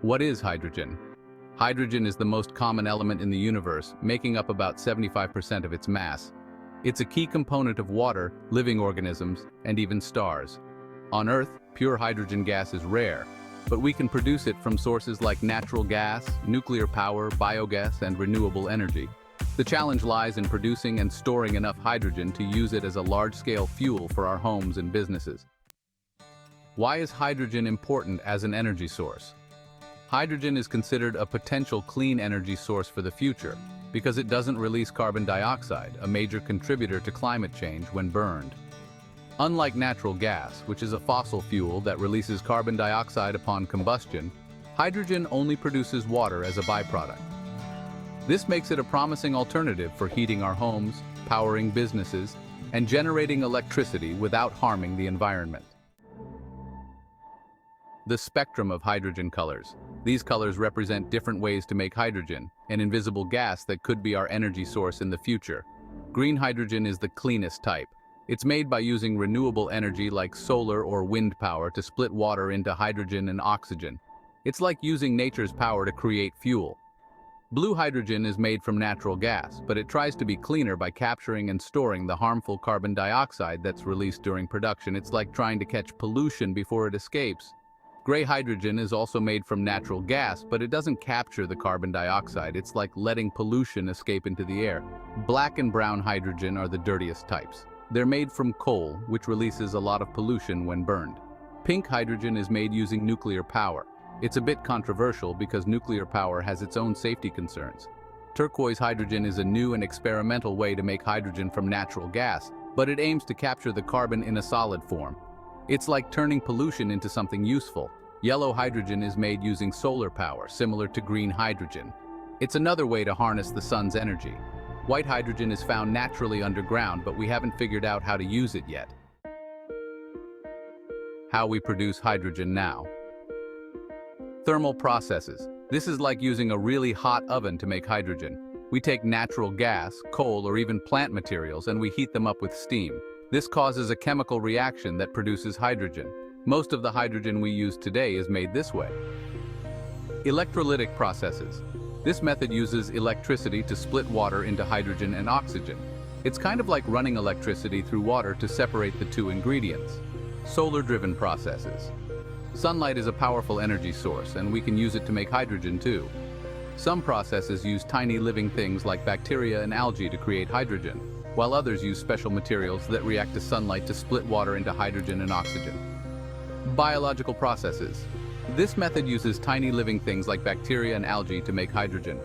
What is hydrogen? Hydrogen is the most common element in the universe, making up about 75% of its mass. It's a key component of water, living organisms, and even stars. On Earth, pure hydrogen gas is rare, but we can produce it from sources like natural gas, nuclear power, biogas, and renewable energy. The challenge lies in producing and storing enough hydrogen to use it as a large-scale fuel for our homes and businesses. Why is hydrogen important as an energy source? Hydrogen is considered a potential clean energy source for the future because it doesn't release carbon dioxide, a major contributor to climate change when burned. Unlike natural gas, which is a fossil fuel that releases carbon dioxide upon combustion, hydrogen only produces water as a byproduct. This makes it a promising alternative for heating our homes, powering businesses, and generating electricity without harming the environment. The spectrum of hydrogen colors. These colors represent different ways to make hydrogen, an invisible gas that could be our energy source in the future. Green hydrogen is the cleanest type. It's made by using renewable energy like solar or wind power to split water into hydrogen and oxygen. It's like using nature's power to create fuel. Blue hydrogen is made from natural gas, but it tries to be cleaner by capturing and storing the harmful carbon dioxide that's released during production. It's like trying to catch pollution before it escapes. Gray hydrogen is also made from natural gas, but it doesn't capture the carbon dioxide. It's like letting pollution escape into the air. Black and brown hydrogen are the dirtiest types. They're made from coal, which releases a lot of pollution when burned. Pink hydrogen is made using nuclear power. It's a bit controversial because nuclear power has its own safety concerns. Turquoise hydrogen is a new and experimental way to make hydrogen from natural gas, but it aims to capture the carbon in a solid form. It's like turning pollution into something useful. Yellow hydrogen is made using solar power, similar to green hydrogen. It's another way to harness the sun's energy. White hydrogen is found naturally underground, but we haven't figured out how to use it yet. How we produce hydrogen now. Thermal processes. This is like using a really hot oven to make hydrogen. We take natural gas, coal, or even plant materials, and we heat them up with steam. This causes a chemical reaction that produces hydrogen. Most of the hydrogen we use today is made this way. Electrolytic processes. This method uses electricity to split water into hydrogen and oxygen. It's kind of like running electricity through water to separate the two ingredients. Solar-driven processes. Sunlight is a powerful energy source, and we can use it to make hydrogen too. Some processes use tiny living things like bacteria and algae to create hydrogen, while others use special materials that react to sunlight to split water into hydrogen and oxygen. Biological processes. This method uses tiny living things like bacteria and algae to make hydrogen.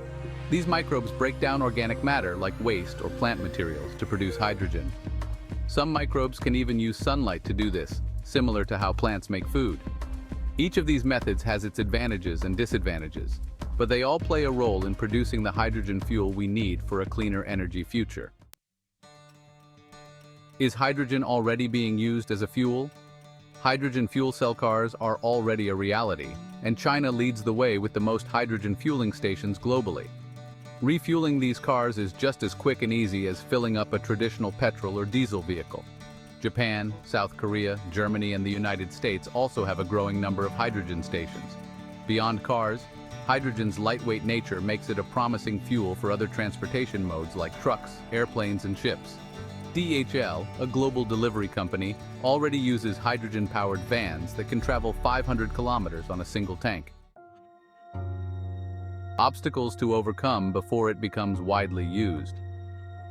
These microbes break down organic matter like waste or plant materials to produce hydrogen. Some microbes can even use sunlight to do this, similar to how plants make food. Each of these methods has its advantages and disadvantages, but they all play a role in producing the hydrogen fuel we need for a cleaner energy future. Is hydrogen already being used as a fuel? Hydrogen fuel cell cars are already a reality, and China leads the way with the most hydrogen fueling stations globally. Refueling these cars is just as quick and easy as filling up a traditional petrol or diesel vehicle. Japan, South Korea, Germany, and the United States also have a growing number of hydrogen stations. Beyond cars, hydrogen's lightweight nature makes it a promising fuel for other transportation modes like trucks, airplanes, and ships. DHL, a global delivery company, already uses hydrogen-powered vans that can travel 500 kilometers on a single tank. Obstacles to overcome before it becomes widely used.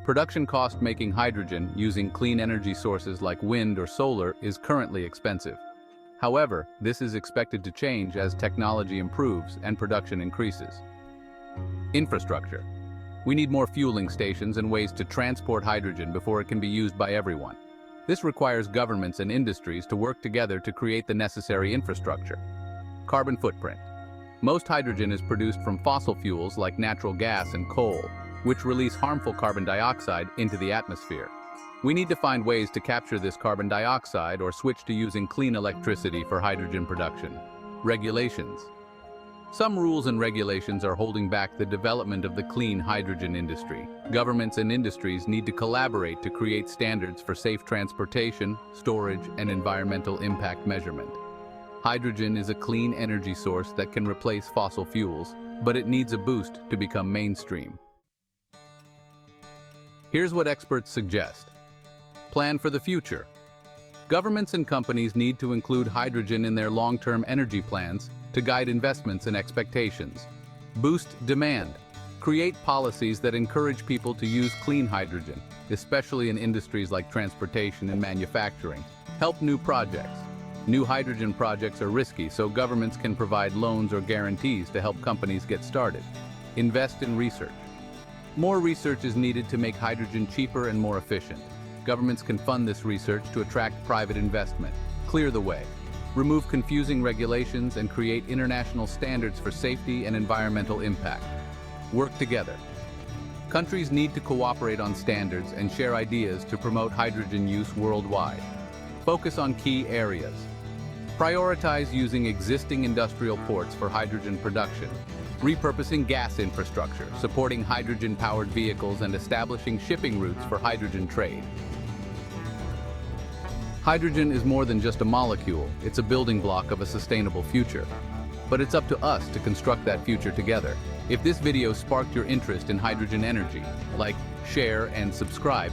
Production cost making hydrogen using clean energy sources like wind or solar is currently expensive. However, this is expected to change as technology improves and production increases. Infrastructure. We need more fueling stations and ways to transport hydrogen before it can be used by everyone. This requires governments and industries to work together to create the necessary infrastructure. Carbon footprint. Most hydrogen is produced from fossil fuels like natural gas and coal, which release harmful carbon dioxide into the atmosphere. We need to find ways to capture this carbon dioxide or switch to using clean electricity for hydrogen production. Regulations. Some rules and regulations are holding back the development of the clean hydrogen industry. Governments and industries need to collaborate to create standards for safe transportation, storage, and environmental impact measurement. Hydrogen is a clean energy source that can replace fossil fuels, but it needs a boost to become mainstream. Here's what experts suggest. Plan for the future. Governments and companies need to include hydrogen in their long-term energy plans to guide investments and expectations. Boost demand. Create policies that encourage people to use clean hydrogen, especially in industries like transportation and manufacturing. Help new projects. New hydrogen projects are risky, so governments can provide loans or guarantees to help companies get started. Invest in research. More research is needed to make hydrogen cheaper and more efficient. Governments can fund this research to attract private investment. Clear the way. Remove confusing regulations and create international standards for safety and environmental impact. Work together. Countries need to cooperate on standards and share ideas to promote hydrogen use worldwide. Focus on key areas. Prioritize using existing industrial ports for hydrogen production, repurposing gas infrastructure, supporting hydrogen-powered vehicles, and establishing shipping routes for hydrogen trade. Hydrogen is more than just a molecule, it's a building block of a sustainable future. But it's up to us to construct that future together. If this video sparked your interest in hydrogen energy, like, share, and subscribe